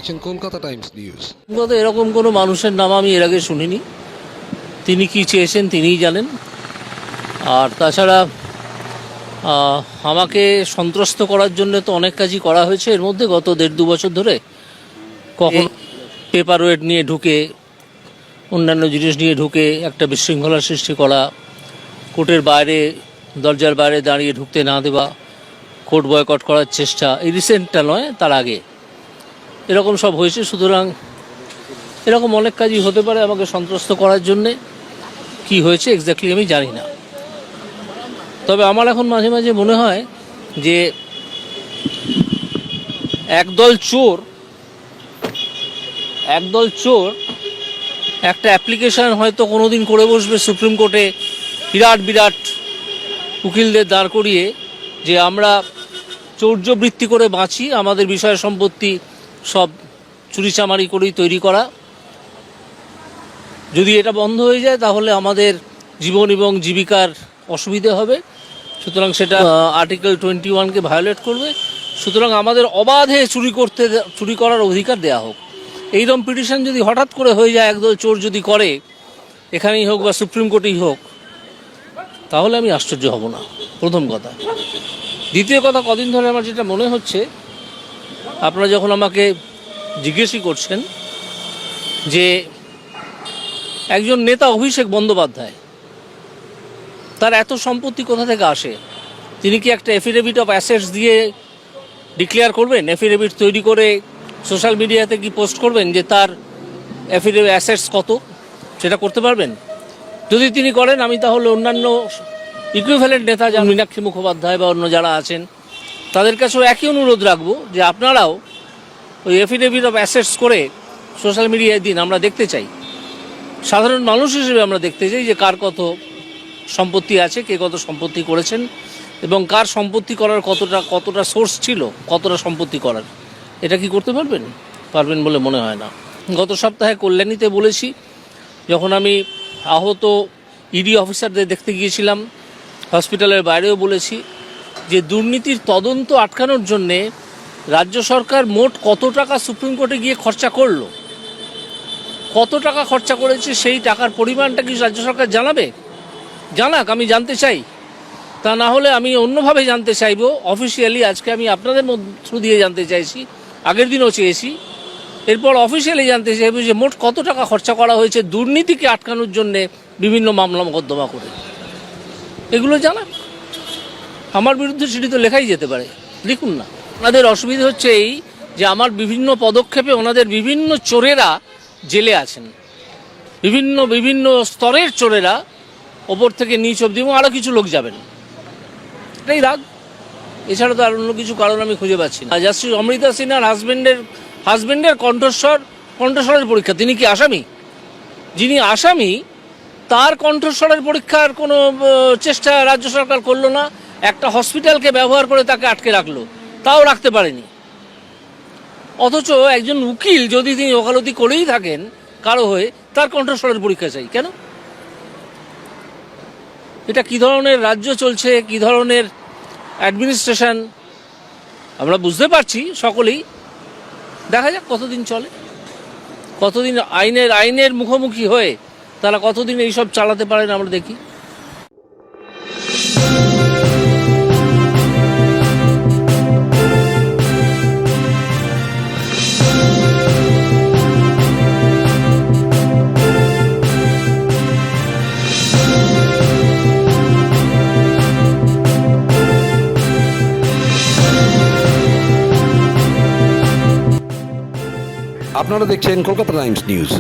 দেখছেন Kolkata Times news. এরকম কোনো মানুষের নাম আমি এর আগে শুনিনি। তিনি কি চেয়েছেন তিনিই জানেন। আর তাছাড়া আমাকে সন্ত্রস্ত করার জন্য তো অনেক কাজই করা হয়েছে এর মধ্যে গত 1.5-2 বছর ধরে। কখনো পেপার ওয়েট নিয়ে ঢুকে, অন্যান্য জিনিস নিয়ে ঢুকে একটা বিশৃঙ্খলার সৃষ্টি করা, কোর্টের বাইরে দরজার বাইরে দাঁড়িয়ে ঢুকতে না দেওয়া, কোর্ট বয়কট করার চেষ্টা, এই রিসেন্টটা নয় তার আগে এরকম সব হয়েছে। সুতরাং এরকম অনেক কাজই হতে পারে আমাকে সন্ত্রস্ত করার জন্যে। কি হয়েছে এক্স্যাক্টলি আমি জানি না। তবে আমার এখন মাঝে মাঝে মনে হয় যে একদল চোর একটা অ্যাপ্লিকেশন হয়তো কোনো দিন করে বসবে সুপ্রিম কোর্টে, বিরাট উকিলদের দাঁড় করিয়ে, যে আমরা চৌর্যবৃত্তি করে বাঁচি, আমাদের বিষয় সম্পত্তি সব চুরিচামারি করেই তৈরি করা। যদি এটা বন্ধ হয়ে যায় তাহলে আমাদের জীবন এবং জীবিকার অসুবিধে হবে। সুতরাং সেটা আর্টিকেল 21-কে ভায়োলেট করবে। সুতরাং আমাদের অবাধে চুরি করার অধিকার দেয়া হোক। এইরকম পিটিশন যদি হঠাৎ করে হয়ে যায়, একদল চোর যদি করে, এখানেই হোক বা সুপ্রিম কোর্টেই হোক, তাহলে আমি আশ্চর্য হব না, প্রথম কথা। দ্বিতীয় কথা, কদিন ধরে আমার যেটা মনে হচ্ছে, আপনারা যখন আমাকে জিজ্ঞেসই করছেন যে একজন নেতা অভিষেক বন্দ্যোপাধ্যায়, তার এত সম্পত্তি কোথা থেকে আসে? তিনি কি একটা এফিডেভিট অফ অ্যাসেটস দিয়ে ডিক্লেয়ার করবেন? এফিডেভিট তৈরি করে সোশ্যাল মিডিয়াতে কি পোস্ট করবেন যে তার এফিডেভিট অ্যাসেটস কত? সেটা করতে পারবেন? যদি তিনি করেন, আমি তাহলে অন্যান্য ইকুইভ্যালেন্ট নেতা, যেমন মীনাক্ষী মুখোপাধ্যায় বা অন্য যারা আছেন, তাদের কাছেও একই অনুরোধ রাখবো যে আপনারাও ওই এফিডেভিট অফ অ্যাসেটস করে সোশ্যাল মিডিয়ায় দিন। আমরা দেখতে চাই, সাধারণ মানুষ হিসেবে আমরা দেখতে চাই যে কার কত সম্পত্তি আছে, কে কত সম্পত্তি করেছেন, এবং কার সম্পত্তি করার কতটা সোর্স ছিল, কতটা সম্পত্তি করার। এটা কি করতে পারবেন বলে মনে হয় না। গত সপ্তাহে কল্যাণীতে বলেছি, যখন আমি আহত ইডি অফিসারদের দেখতে গিয়েছিলাম, হসপিটালের বাইরেও বলেছি, যে দুর্নীতির তদন্ত আটকানোর জন্যে রাজ্য সরকার মোট কত টাকা সুপ্রিম কোর্টে গিয়ে খরচা করলো, কত টাকা খরচা করেছে, সেই টাকার পরিমাণটা কি রাজ্য সরকার জানাক, আমি জানতে চাই। তা না হলে আমি অন্যভাবে জানতে চাইব, অফিসিয়ালি। আজকে আমি আপনাদের মধ্য দিয়ে জানতে চাইছি, আগের দিনও চেয়েছি, এরপর অফিসিয়ালি জানতে চাইব যে মোট কত টাকা খরচা করা হয়েছে দুর্নীতিকে আটকানোর জন্যে বিভিন্ন মামলা মোকদ্দমা করে। এগুলো জানাক। আমার বিরুদ্ধে সেটি তো লেখাই যেতে পারে, লিখুন না। ওনাদের অসুবিধা হচ্ছে এই যে আমার বিভিন্ন পদক্ষেপে ওনাদের বিভিন্ন চোরেরা জেলে আছেন, বিভিন্ন স্তরের চোরেরা, ওপর থেকে নিচ অবধি, এবং আরও কিছু লোক যাবেন। এটাই রাগ, এছাড়া তো আর অন্য কিছু কারণ আমি খুঁজে পাচ্ছি না। জাস্টিস অমৃতা সিনহার হাজবেন্ডের কণ্ঠস্বরের পরীক্ষা। তিনি কি আসামি? যিনি আসামি, তার কণ্ঠস্বরের পরীক্ষার কোনো চেষ্টা রাজ্য সরকার করলো না। একটা হসপিটালকে ব্যবহার করে তাকে আটকে রাখলো, তাও রাখতে পারেনি। অথচ একজন উকিল যদি তিনি ওকালতি করেই থাকেন কারো হয়ে, তার কণ্ঠস্বরের পরীক্ষা চাই কেন? এটা কী ধরনের রাজ্য চলছে, কী ধরনের অ্যাডমিনিস্ট্রেশন, আমরা বুঝতে পারছি সকলেই। দেখা যাক কতদিন চলে, কতদিন আইনের মুখোমুখি হয়ে তারা কতদিন এইসব চালাতে পারেন, আমরা দেখি। আপনারা দেখছেন কলকাতা টাইমস নিউজ।